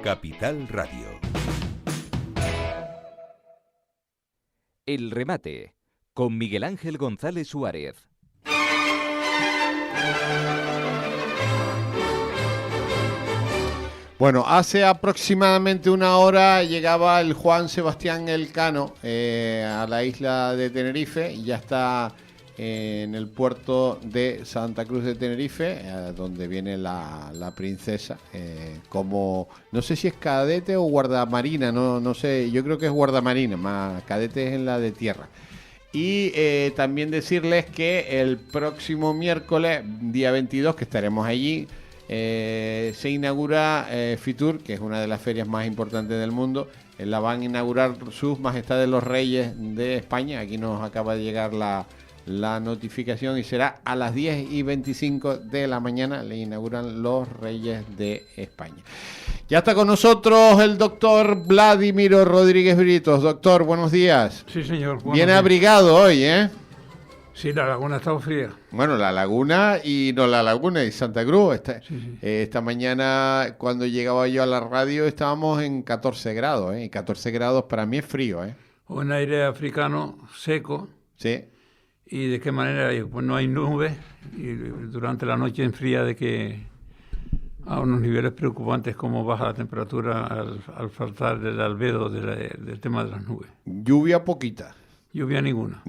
Capital Radio. El remate, con Miguel Ángel González Suárez. Bueno, hace aproximadamente una hora llegaba el Juan Sebastián Elcano a la isla de Tenerife y ya está en el puerto de Santa Cruz de Tenerife, donde viene la princesa, como, no sé si es cadete o guardamarina, no sé, yo creo que es guardamarina, más cadete es en la de tierra. Y también decirles que el próximo miércoles, día 22, que estaremos allí, se inaugura Fitur, que es una de las ferias más importantes del mundo. La van a inaugurar sus majestades los reyes de España. Aquí nos acaba de llegar la notificación y será a las 10:25 de la mañana. Le inauguran los reyes de España. Ya está con nosotros el doctor Vladimiro Rodríguez Britos. Doctor, buenos días. Sí, señor. Bien abrigado hoy, ¿eh? Sí, la laguna ha estado fría. Bueno, la laguna y Santa Cruz. Sí. Esta mañana, cuando llegaba yo a la radio, estábamos en 14 grados, ¿eh? Y 14 grados para mí es frío, ¿eh? Un aire africano seco. Sí. ¿Y de qué manera? Pues no hay nubes y durante la noche enfría de que a unos niveles preocupantes como baja la temperatura al faltar el albedo del tema de las nubes. Lluvia poquita. Lluvia ninguna.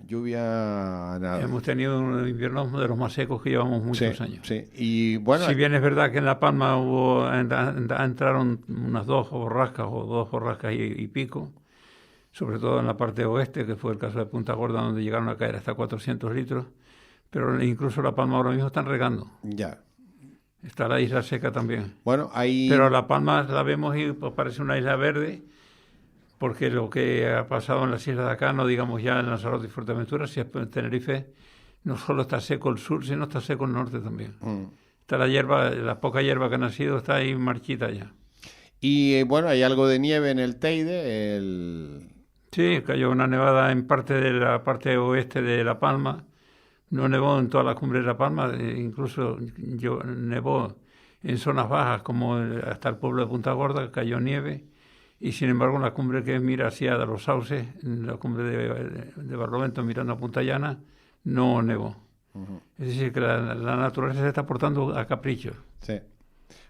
Lluvia nada. Hemos tenido un invierno de los más secos que llevamos muchos años. Sí, y bueno... Si bien es verdad que en La Palma entraron unas dos borrascas y pico, sobre todo en la parte oeste, que fue el caso de Punta Gorda, donde llegaron a caer hasta 400 litros, pero incluso La Palma ahora mismo están regando. Ya. Está la isla seca también. Bueno, ahí... Pero La Palma la vemos y pues parece una isla verde, porque lo que ha pasado en las islas de acá, no digamos ya en Lanzarote y Fuerteventura, si es en Tenerife, no solo está seco el sur, sino está seco el norte también. Está la hierba, la poca hierba que ha nacido está ahí marchita ya. Y bueno, hay algo de nieve en el Teide. Sí, cayó una nevada en parte de la parte oeste de La Palma. No nevó en toda la cumbre de La Palma, incluso nevó en zonas bajas como hasta el pueblo de Punta Gorda, cayó nieve. Y sin embargo, en la cumbre que mira hacia los Sauces, en la cumbre de Barlovento mirando a Punta Llana, no nevó. Es decir, que la naturaleza se está portando a capricho. Sí.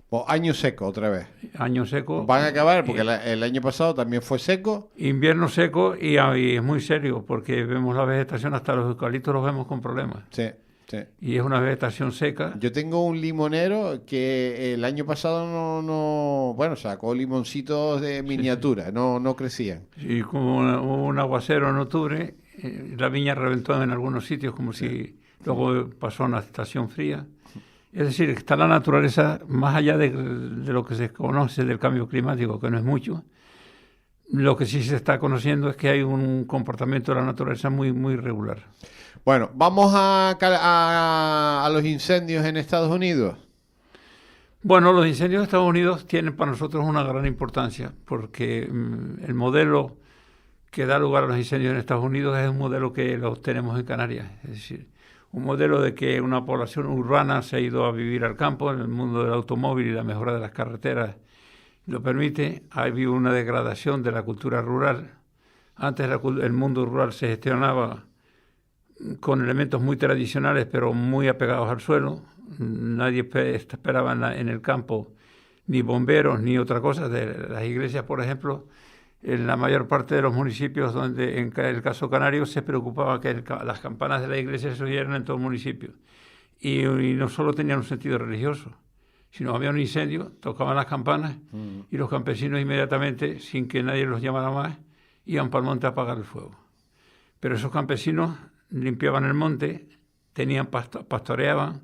Pues año seco otra vez. Año seco. Van a acabar porque el año pasado también fue seco. Invierno seco y es muy serio porque vemos la vegetación, hasta los eucaliptos los vemos con problemas. Sí. Y es una vegetación seca. Yo tengo un limonero que el año pasado no sacó limoncitos de miniatura, sí. No crecían. Y como hubo un aguacero en octubre, la viña reventó en algunos sitios como si luego pasó una estación fría. Es decir, está la naturaleza, más allá de lo que se conoce del cambio climático, que no es mucho, lo que sí se está conociendo es que hay un comportamiento de la naturaleza muy, muy regular. Bueno, vamos a los incendios en Estados Unidos. Bueno, los incendios de Estados Unidos tienen para nosotros una gran importancia porque el modelo que da lugar a los incendios en Estados Unidos es un modelo que lo tenemos en Canarias. Es decir, un modelo de que una población urbana se ha ido a vivir al campo, en el mundo del automóvil y la mejora de las carreteras lo permite. Ha habido una degradación de la cultura rural. Antes el mundo rural se gestionaba con elementos muy tradicionales, pero muy apegados al suelo. Nadie esperaba en el campo ni bomberos ni otra cosa. De las iglesias, por ejemplo, en la mayor parte de los municipios donde, en el caso canario, se preocupaba que las campanas de la iglesia se oyeran en todo el municipio. Y no solo tenían un sentido religioso, sino había un incendio, tocaban las campanas y los campesinos inmediatamente, sin que nadie los llamara más, iban para el monte a apagar el fuego. Pero esos campesinos limpiaban el monte, pastoreaban,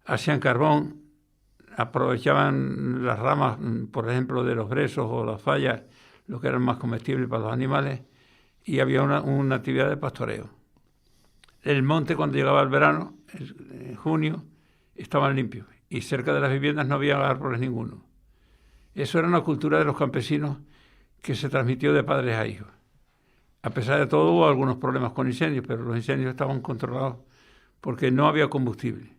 hacían carbón, aprovechaban las ramas, por ejemplo, de los brezos o las fallas, lo que eran más comestibles para los animales, y había una actividad de pastoreo. El monte, cuando llegaba el verano, en junio, estaban limpios, y cerca de las viviendas no había árboles ninguno. Eso era una cultura de los campesinos que se transmitió de padres a hijos. A pesar de todo, hubo algunos problemas con incendios, pero los incendios estaban controlados porque no había combustible.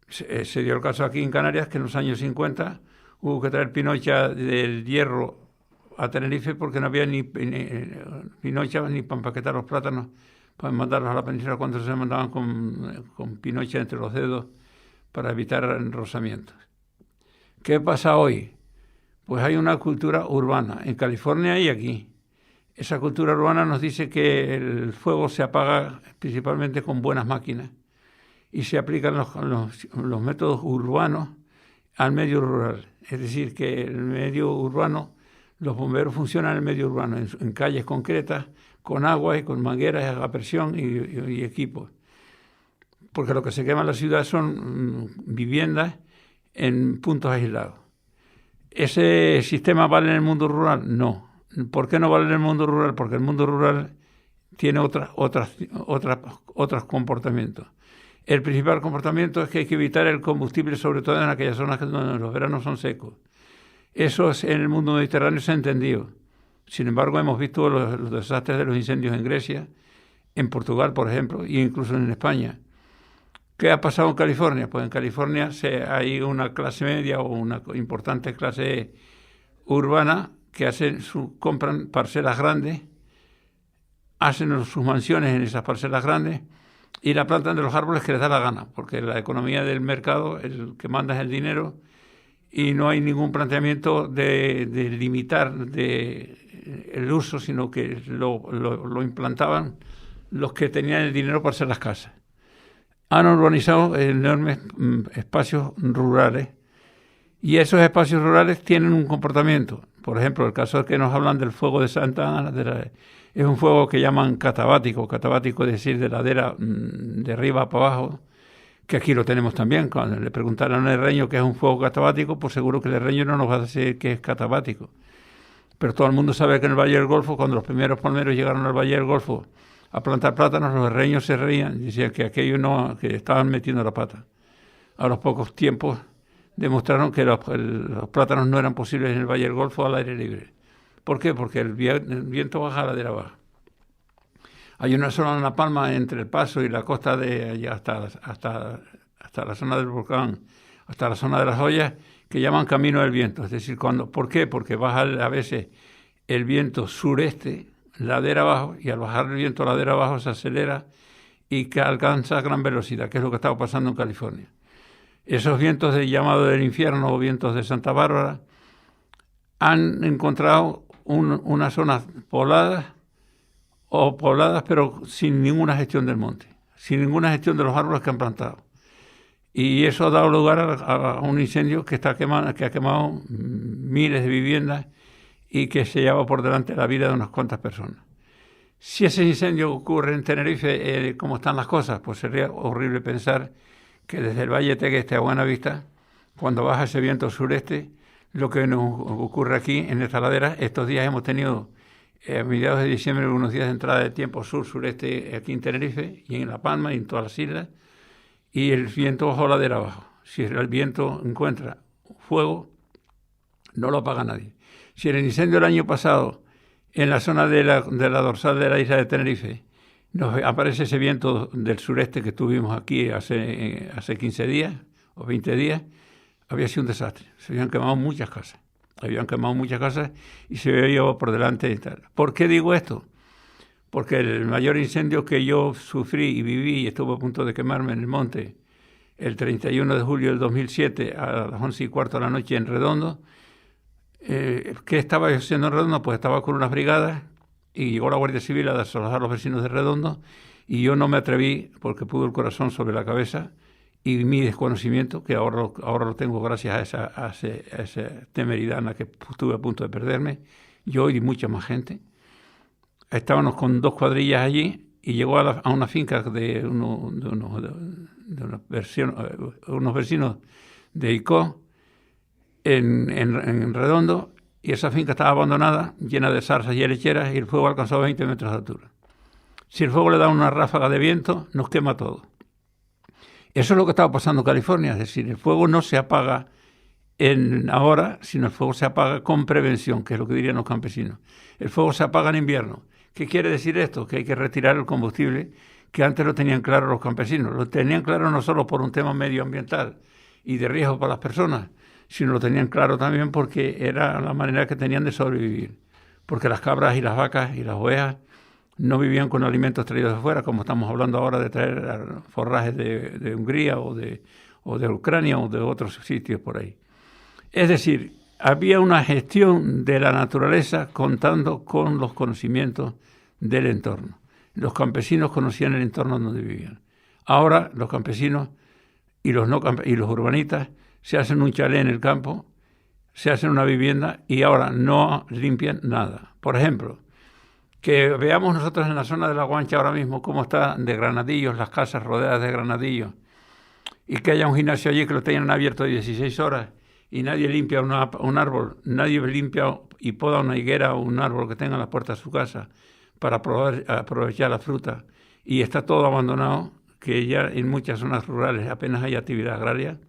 Se dio el caso aquí en Canarias que en los años 50 hubo que traer pinocha del Hierro a Tenerife porque no había ni pinocha ni para empaquetar los plátanos para mandarlos a la península cuando se mandaban con pinocha entre los dedos para evitar rozamientos. ¿Qué pasa hoy? Pues hay una cultura urbana en California y aquí. Esa cultura urbana nos dice que el fuego se apaga principalmente con buenas máquinas y se aplican los métodos urbanos al medio rural. Es decir, que el medio urbano, los bomberos funcionan en el medio urbano, en calles concretas, con agua y con mangueras a presión y equipos. Porque lo que se quema en la ciudad son viviendas en puntos aislados. ¿Ese sistema vale en el mundo rural? No. ¿Por qué no vale en el mundo rural? Porque el mundo rural tiene otros comportamientos. El principal comportamiento es que hay que evitar el combustible, sobre todo en aquellas zonas donde los veranos son secos. Eso en el mundo mediterráneo se ha entendido. Sin embargo, hemos visto los desastres de los incendios en Grecia, en Portugal, por ejemplo, e incluso en España. ¿Qué ha pasado en California? Pues en California hay una clase media o una importante clase urbana que compran parcelas grandes, hacen sus mansiones en esas parcelas grandes y la plantan de los árboles que les da la gana, porque la economía del mercado, el que manda es el dinero y no hay ningún planteamiento de limitar el uso, sino que lo implantaban los que tenían el dinero para hacer las casas. Han urbanizado enormes espacios rurales y esos espacios rurales tienen un comportamiento. Por ejemplo, el caso de que nos hablan del fuego de Santa Ana, es un fuego que llaman catabático, es decir, de ladera de arriba para abajo, que aquí lo tenemos también. Cuando le preguntaron al herreño qué es un fuego catabático, pues seguro que el herreño no nos va a decir qué es catabático. Pero todo el mundo sabe que en el Valle del Golfo, cuando los primeros palmeros llegaron al Valle del Golfo a plantar plátanos, los herreños se reían, decían que aquello no, que estaban metiendo la pata. A los pocos tiempos demostraron que los plátanos no eran posibles en el Valle del Golfo al aire libre. ¿Por qué? Porque el viento baja a ladera abajo. Hay una zona en La Palma entre el Paso y la costa de allá hasta la zona del volcán, hasta la zona de las Ollas, que llaman Camino del Viento. Es decir, ¿por qué? Porque baja a veces el viento sureste, ladera abajo, y al bajar el viento ladera abajo se acelera y que alcanza gran velocidad, que es lo que estaba pasando en California. Esos vientos llamado del infierno o vientos de Santa Bárbara han encontrado unas zonas pobladas pero sin ninguna gestión del monte, sin ninguna gestión de los árboles que han plantado. Y eso ha dado lugar a un incendio que ha quemado miles de viviendas y que se lleva por delante la vida de unas cuantas personas. Si ese incendio ocurre en Tenerife, ¿cómo están las cosas? Pues sería horrible pensar que desde el Valle Tegueste a Buenavista, cuando baja ese viento sureste, lo que nos ocurre aquí en esta ladera, estos días hemos tenido a mediados de diciembre unos días de entrada de tiempo sur-sureste aquí en Tenerife y en La Palma y en todas las islas, y el viento bajó ladera abajo. Si el viento encuentra fuego, no lo apaga nadie. Si en el incendio del año pasado, en la zona de la dorsal de la isla de Tenerife, nos aparece ese viento del sureste que tuvimos aquí hace 15 días o 20 días, había sido un desastre. Se habían quemado muchas casas. Y se había llevado por delante y tal. ¿Por qué digo esto? Porque el mayor incendio que yo sufrí y viví y estuve a punto de quemarme en el monte el 31 de julio del 2007 a las 11:15 de la noche en Redondo. ¿Qué estaba yo haciendo en Redondo? Pues estaba con unas brigadas y llegó la Guardia Civil a desalojar a los vecinos de Redondo y yo no me atreví porque pudo el corazón sobre la cabeza y mi desconocimiento, que ahora lo tengo gracias a esa temeridad en la que estuve a punto de perderme, yo y mucha más gente. Estábamos con 2 cuadrillas allí y llegó a una finca de unos vecinos de Icó en Redondo, y esa finca estaba abandonada, llena de zarzas y helecheras, y el fuego alcanzó 20 metros de altura. Si el fuego le da una ráfaga de viento, nos quema todo. Eso es lo que estaba pasando en California, es decir, el fuego no se apaga ahora, sino el fuego se apaga con prevención, que es lo que dirían los campesinos. El fuego se apaga en invierno. ¿Qué quiere decir esto? Que hay que retirar el combustible, que antes lo tenían claro los campesinos. Lo tenían claro no solo por un tema medioambiental y de riesgo para las personas, sino lo tenían claro también porque era la manera que tenían de sobrevivir. Porque las cabras y las vacas y las ovejas no vivían con alimentos traídos de fuera, como estamos hablando ahora de traer forrajes de Hungría o de Ucrania o de otros sitios por ahí. Es decir, había una gestión de la naturaleza contando con los conocimientos del entorno. Los campesinos conocían el entorno donde vivían. Ahora los campesinos y los urbanitas se hacen un chalet en el campo, se hacen una vivienda y ahora no limpian nada. Por ejemplo, que veamos nosotros en la zona de La Guancha ahora mismo cómo está de granadillos, las casas rodeadas de granadillos, y que haya un gimnasio allí que lo tengan abierto 16 horas y nadie limpia un árbol, nadie limpia y poda una higuera o un árbol que tenga en la puerta de su casa para aprovechar la fruta, y está todo abandonado, que ya en muchas zonas rurales apenas hay actividad agraria.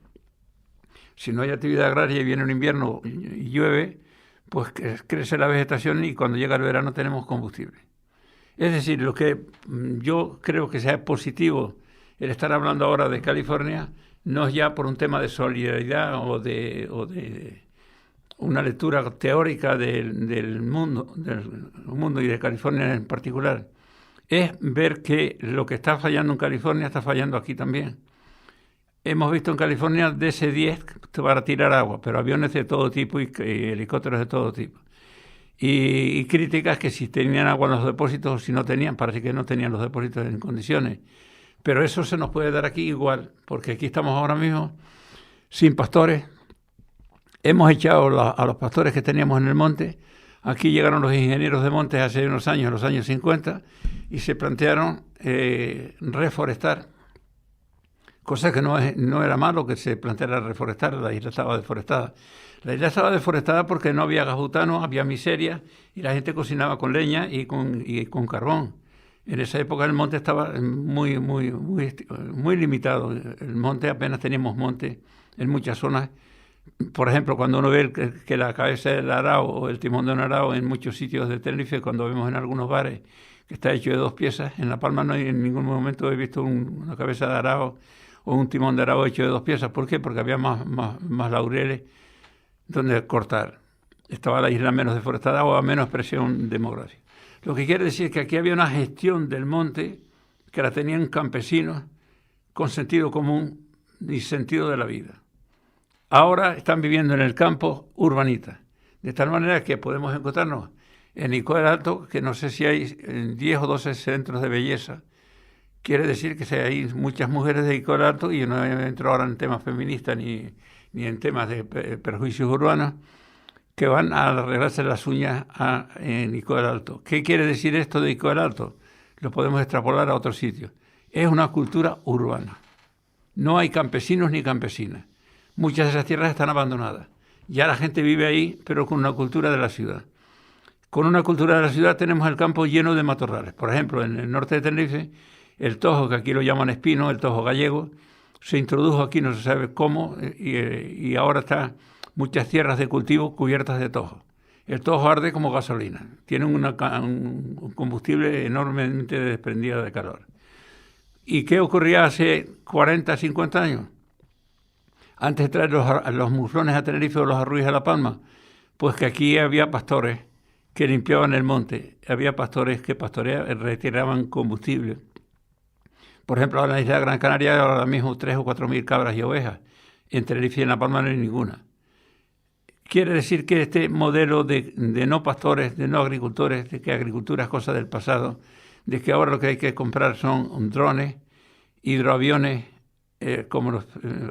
Si no hay actividad agraria y viene un invierno y llueve, pues crece la vegetación y cuando llega el verano tenemos combustible. Es decir, lo que yo creo que sea positivo el estar hablando ahora de California no es ya por un tema de solidaridad o de una lectura teórica del mundo y de California en particular. Es ver que lo que está fallando en California está fallando aquí también. Hemos visto en California DC-10 para tirar agua, pero aviones de todo tipo y helicópteros de todo tipo. Y críticas que si tenían agua en los depósitos o si no tenían, parece que no tenían los depósitos en condiciones. Pero eso se nos puede dar aquí igual, porque aquí estamos ahora mismo sin pastores. Hemos echado a los pastores que teníamos en el monte. Aquí llegaron los ingenieros de montes hace unos años, en los años 50, y se plantearon reforestar. Cosa que no era malo que se planteara reforestar, la isla estaba deforestada. La isla estaba deforestada porque no había gas butano, había miseria y la gente cocinaba con leña y con carbón. En esa época el monte estaba muy limitado. El monte, apenas teníamos monte en muchas zonas. Por ejemplo, cuando uno ve que la cabeza del arao o el timón de un arao en muchos sitios de Tenerife, cuando vemos en algunos bares que está hecho de 2 piezas, en La Palma no hay en ningún momento he visto una cabeza de arao o un timón de arao hecho de 2 piezas. ¿Por qué? Porque había más laureles donde cortar. Estaba la isla menos deforestada o a menos presión demográfica. Lo que quiere decir que aquí había una gestión del monte que la tenían campesinos con sentido común y sentido de la vida. Ahora están viviendo en el campo urbanitas, de tal manera que podemos encontrarnos en Icoa del Alto, que no sé si hay 10 o 12 centros de belleza. Quiere decir que hay muchas mujeres de Icoa del Alto, y yo no entro ahora en temas feministas ni en temas de perjuicios urbanos, que van a arreglarse las uñas en Icoa del Alto. ¿Qué quiere decir esto de Icoa del Alto? Lo podemos extrapolar a otros sitios. Es una cultura urbana. No hay campesinos ni campesinas. Muchas de esas tierras están abandonadas. Ya la gente vive ahí, pero con una cultura de la ciudad. Con una cultura de la ciudad tenemos el campo lleno de matorrales. Por ejemplo, en el norte de Tenerife, el tojo, que aquí lo llaman espino, el tojo gallego, se introdujo aquí, no se sabe cómo, y ahora está muchas tierras de cultivo cubiertas de tojo. El tojo arde como gasolina. Tiene un combustible enormemente desprendido de calor. ¿Y qué ocurría hace 40, 50 años? Antes de traer los muflones a Tenerife o los arruyes a La Palma, pues que aquí había pastores que limpiaban el monte, había pastores que retiraban combustible. Por ejemplo, en la isla de Gran Canaria hay ahora mismo 3 o 4 mil cabras y ovejas. En Tenerife y en La Palma no hay ninguna. Quiere decir que este modelo de no pastores, de no agricultores, de que agricultura es cosa del pasado, de que ahora lo que hay que comprar son drones, hidroaviones, como los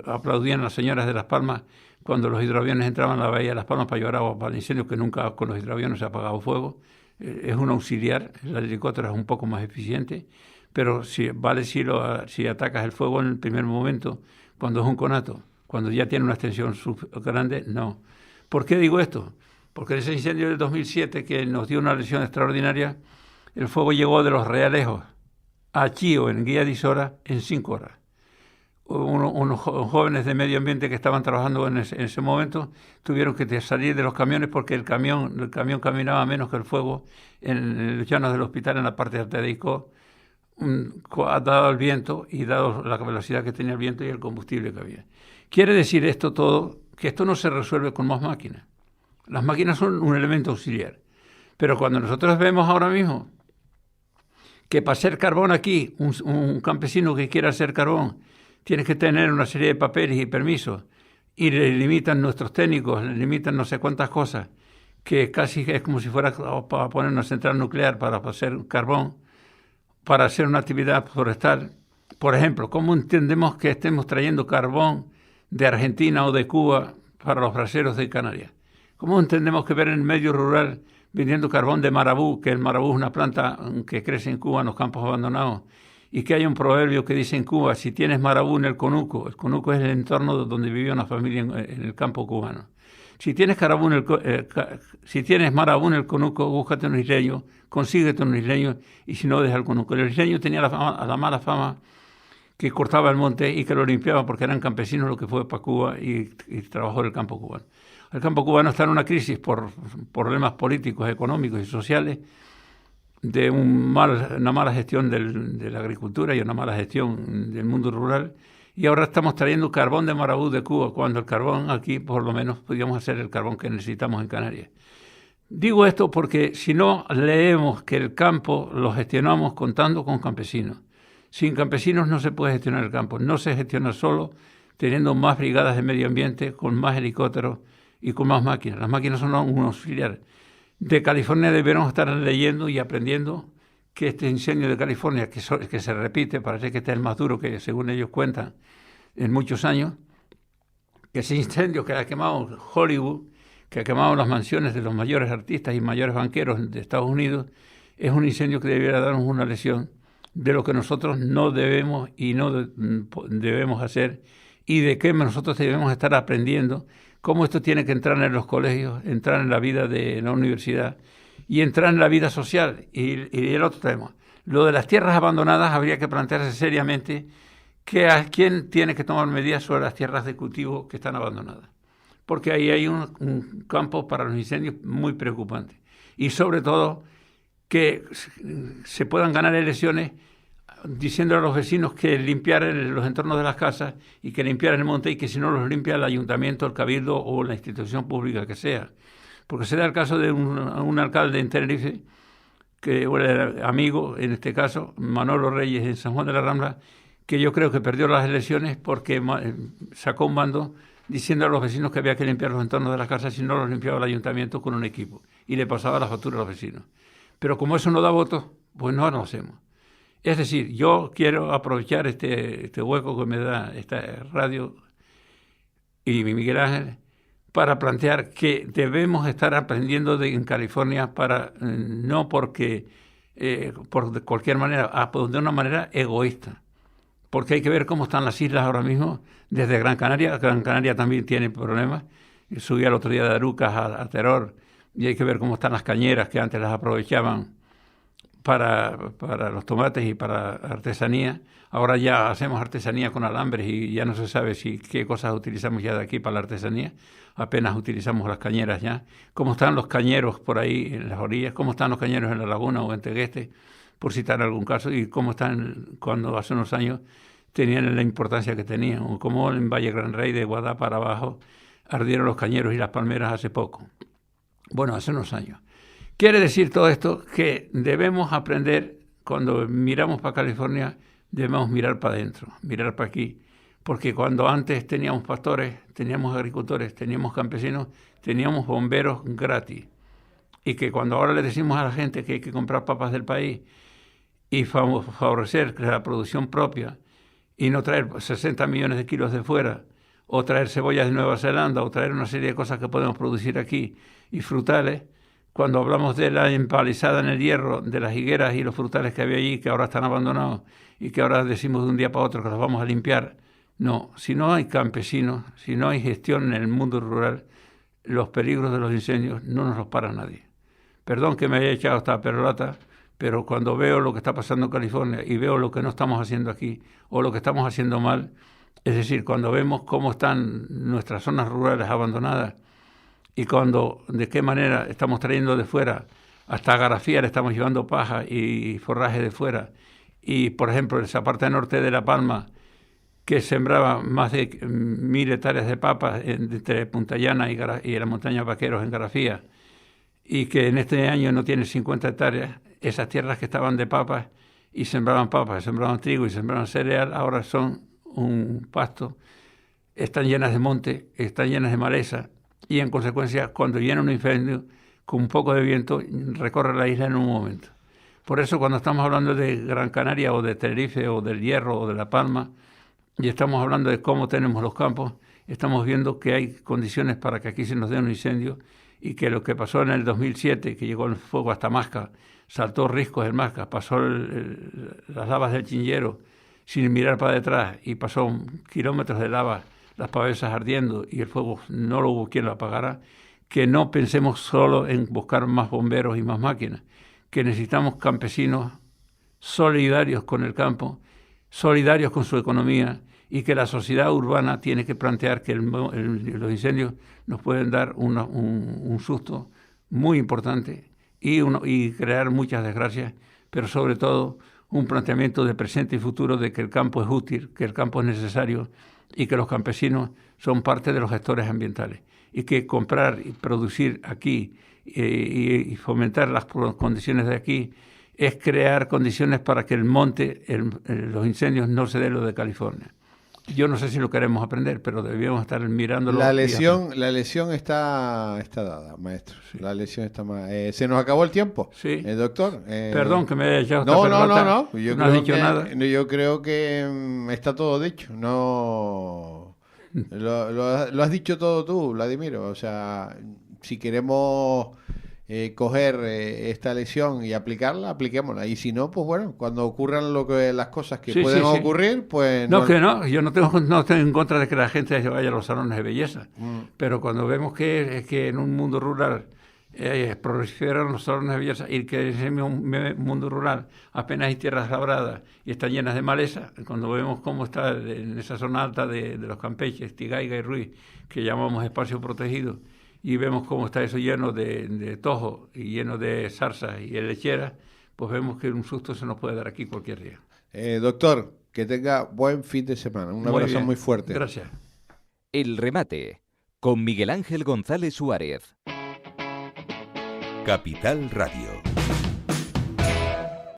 aplaudían las señoras de Las Palmas cuando los hidroaviones entraban a la bahía de Las Palmas para llevar agua para el incendio, que nunca con los hidroaviones se ha apagado fuego. Es un auxiliar, el helicóptero es un poco más eficiente, pero si atacas el fuego en el primer momento, cuando es un conato, cuando ya tiene una extensión grande, no. ¿Por qué digo esto? Porque ese incendio del 2007 que nos dio una lesión extraordinaria, el fuego llegó de Los Realejos a Chío, en Guía de Isora, en 5 horas. Unos jóvenes de medio ambiente que estaban trabajando en ese momento tuvieron que salir de los camiones porque el camión caminaba menos que el fuego en los llanos del hospital, en la parte alta de Ico, dado el viento y dado la velocidad que tenía el viento y el combustible que había. Quiere decir esto todo que esto no se resuelve con más máquinas. Las máquinas son un elemento auxiliar. Pero cuando nosotros vemos ahora mismo que para hacer carbón aquí, un campesino que quiera hacer carbón, tiene que tener una serie de papeles y permisos, y le limitan nuestros técnicos, le limitan no sé cuántas cosas, que casi es como si fuera para poner una central nuclear para hacer carbón, para hacer una actividad forestal. Por ejemplo, ¿cómo entendemos que estemos trayendo carbón de Argentina o de Cuba para los braseros de Canarias? ¿Cómo entendemos que ver en el medio rural vendiendo carbón de marabú, que el marabú es una planta que crece en Cuba en los campos abandonados, y que hay un proverbio que dice en Cuba, si tienes marabú en el conuco es el entorno donde vivía una familia en el campo cubano. Si tienes marabú en el conuco, búscate un isleño, consíguete un isleño, y si no, deja el conuco. El isleño tenía la mala fama que cortaba el monte y que lo limpiaba porque eran campesinos, lo que fue para Cuba y trabajó en el campo cubano. El campo cubano está en una crisis por problemas políticos, económicos y sociales, de una mala gestión de la agricultura y una mala gestión del mundo rural, y ahora estamos trayendo carbón de marabú de Cuba, cuando el carbón aquí por lo menos podíamos hacer el carbón que necesitamos en Canarias. Digo esto porque si no leemos que el campo lo gestionamos contando con campesinos. Sin campesinos no se puede gestionar el campo, no se gestiona solo teniendo más brigadas de medio ambiente, con más helicópteros y con más máquinas. Las máquinas son un auxiliar. De California deberíamos estar leyendo y aprendiendo que este incendio de California, que se repite, parece que este es el más duro que según ellos cuentan en muchos años, que ese incendio que ha quemado Hollywood, que ha quemado las mansiones de los mayores artistas y mayores banqueros de Estados Unidos, es un incendio que debiera darnos una lección de lo que nosotros no debemos y no debemos hacer, y de qué nosotros debemos estar aprendiendo, cómo esto tiene que entrar en los colegios, entrar en la vida de la universidad y entrar en la vida social. Y el otro tema, lo de las tierras abandonadas, habría que plantearse seriamente quién tiene que tomar medidas sobre las tierras de cultivo que están abandonadas. Porque ahí hay un campo para los incendios muy preocupante. Y sobre todo, que se puedan ganar elecciones diciendo a los vecinos que limpiaran los entornos de las casas y que limpiaran el monte, y que si no los limpia el ayuntamiento, el cabildo o la institución pública que sea. Porque se da el caso de un alcalde en Tenerife, amigo, en este caso, Manolo Reyes, en San Juan de la Rambla, que yo creo que perdió las elecciones porque sacó un mando diciendo a los vecinos que había que limpiar los entornos de las casas, si no los limpiaba el ayuntamiento con un equipo, y le pasaba la factura a los vecinos. Pero como eso no da votos, pues no lo hacemos. Es decir, yo quiero aprovechar este hueco que me da esta radio y Miguel Ángel para plantear que debemos estar aprendiendo en California, no porque por cualquier manera, de una manera egoísta. Porque hay que ver cómo están las islas ahora mismo, desde Gran Canaria. Gran Canaria también tiene problemas. Subí el otro día de Arucas a Teror, y hay que ver cómo están las cañeras que antes las aprovechaban para los tomates y para artesanía. Ahora ya hacemos artesanía con alambres y ya no se sabe qué cosas utilizamos ya de aquí para la artesanía. Apenas utilizamos las cañeras ya. ¿Cómo están los cañeros por ahí en las orillas? ¿Cómo están los cañeros en la laguna o en Tegueste, por citar algún caso? ¿Y cómo están cuando hace unos años tenían la importancia que tenían? O como en Valle Gran Rey, de Guadá para abajo, ardieron los cañeros y las palmeras hace poco. Bueno, hace unos años. Quiere decir todo esto que debemos aprender, cuando miramos para California, debemos mirar para adentro, mirar para aquí. Porque cuando antes teníamos pastores, teníamos agricultores, teníamos campesinos, teníamos bomberos gratis. Y que cuando ahora le decimos a la gente que hay que comprar papas del país y favorecer la producción propia y no traer 60 millones de kilos de fuera, o traer cebollas de Nueva Zelanda, o traer una serie de cosas que podemos producir aquí, y frutales, cuando hablamos de la empalizada en el hierro, de las higueras y los frutales que había allí, que ahora están abandonados, y que ahora decimos de un día para otro que los vamos a limpiar. No, si no hay campesinos, si no hay gestión en el mundo rural, los peligros de los incendios no nos los para nadie. Perdón que me haya echado esta perolata, pero cuando veo lo que está pasando en California y veo lo que no estamos haciendo aquí, o lo que estamos haciendo mal, es decir, cuando vemos cómo están nuestras zonas rurales abandonadas, y de qué manera estamos trayendo de fuera, hasta Garafía le estamos llevando paja y forraje de fuera, y por ejemplo esa parte norte de La Palma, que sembraba más de 1.000 hectáreas de papas entre Punta Llana y la montaña Vaqueros en Garafía, y que en este año no tiene 50 hectáreas, esas tierras que estaban de papas y sembraban papas, sembraban trigo y sembraban cereal, ahora son un pasto, están llenas de monte, están llenas de maleza, y en consecuencia, cuando viene un incendio, con un poco de viento, recorre la isla en un momento. Por eso, cuando estamos hablando de Gran Canaria o de Tenerife o del Hierro o de La Palma, y estamos hablando de cómo tenemos los campos, estamos viendo que hay condiciones para que aquí se nos dé un incendio, y que lo que pasó en el 2007, que llegó el fuego hasta Masca, saltó riscos en Masca, pasó las lavas del Chinchero sin mirar para detrás, y pasó kilómetros de lava, las pavesas ardiendo, y el fuego no lo hubo quien lo apagara, que no pensemos solo en buscar más bomberos y más máquinas, que necesitamos campesinos solidarios con el campo, solidarios con su economía, y que la sociedad urbana tiene que plantear que los incendios nos pueden dar un susto muy importante y crear muchas desgracias, pero sobre todo un planteamiento de presente y futuro de que el campo es útil, que el campo es necesario y que los campesinos son parte de los gestores ambientales, y que comprar y producir aquí y fomentar las condiciones de aquí es crear condiciones para que el monte, los incendios no se den lo de California. Yo no sé si lo queremos aprender, pero debíamos estar mirándolo. La lesión está dada, maestro. Sí. La lesión está ¿se nos acabó el tiempo? Sí. Doctor. Perdón que me haya echado No. Yo no has dicho nada. Yo creo que está todo dicho. No, lo has dicho todo tú, Vladimiro. O sea, si queremos coger esta lesión y aplicarla, apliquémosla. Y si no, pues bueno, cuando ocurran las cosas que pueden ocurrir, pues... No, yo no estoy en contra de que la gente vaya a los salones de belleza, pero cuando vemos que en un mundo rural proliferan los salones de belleza, y que en ese mundo rural apenas hay tierras labradas y están llenas de maleza, cuando vemos cómo está en esa zona alta de los Campeches, Tigaiga y Ruiz, que llamamos espacio protegido, y vemos cómo está eso lleno de tojo y lleno de zarzas y de lecheras, pues vemos que un susto se nos puede dar aquí cualquier día. Doctor, que tenga buen fin de semana. Un abrazo muy fuerte. Gracias. El remate, con Miguel Ángel González Suárez. Capital Radio.